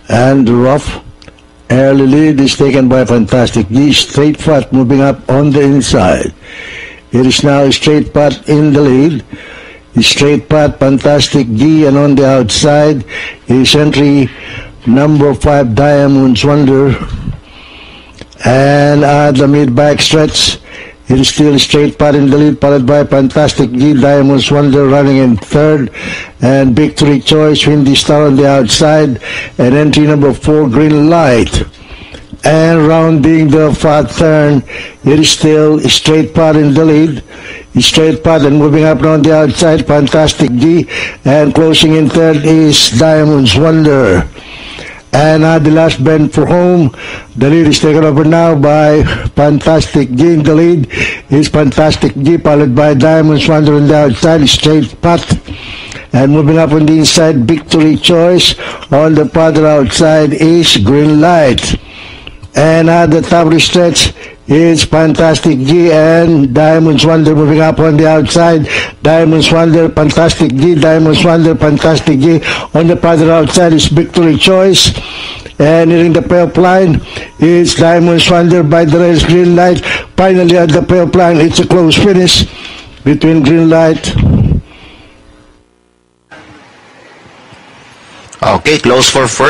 And the rough early lead is taken by Fantastic G. Straight Pat moving up on the inside. It is now Straight Pat in the lead. Straight Pat, Fantastic G, and on the outside is entry number 5, Diamond's Wonder. And at the mid-back stretch, it is still Straight Pat in the lead, followed by Fantastic G, Diamond's Wonder running in third, and Victory Choice, Windy Star on the outside, and entry number 4, Green Light. And rounding the fat turn, it is still Straight Pat in the lead. Straight Pat and moving up on the outside, Fantastic G, and closing in third is Diamond's Wonder. And at the last bend for home, the lead is taken over now by Fantastic G. In the lead is Fantastic G, followed by Diamond's Wonder on the outside, Straight Pat. And moving up on the inside, Victory Choice. On the farther outside is Green Light. And at the top of the stretch is Fantastic G and Diamond's Wonder moving up on the outside. Diamond's Wonder, Fantastic G, Diamond's Wonder, Fantastic G. On the farther outside is Victory Choice. And in the payoff line is Diamond's Wonder by the race Green Light. Finally at the payoff line, it's a close finish between Green Light. Okay, close for first.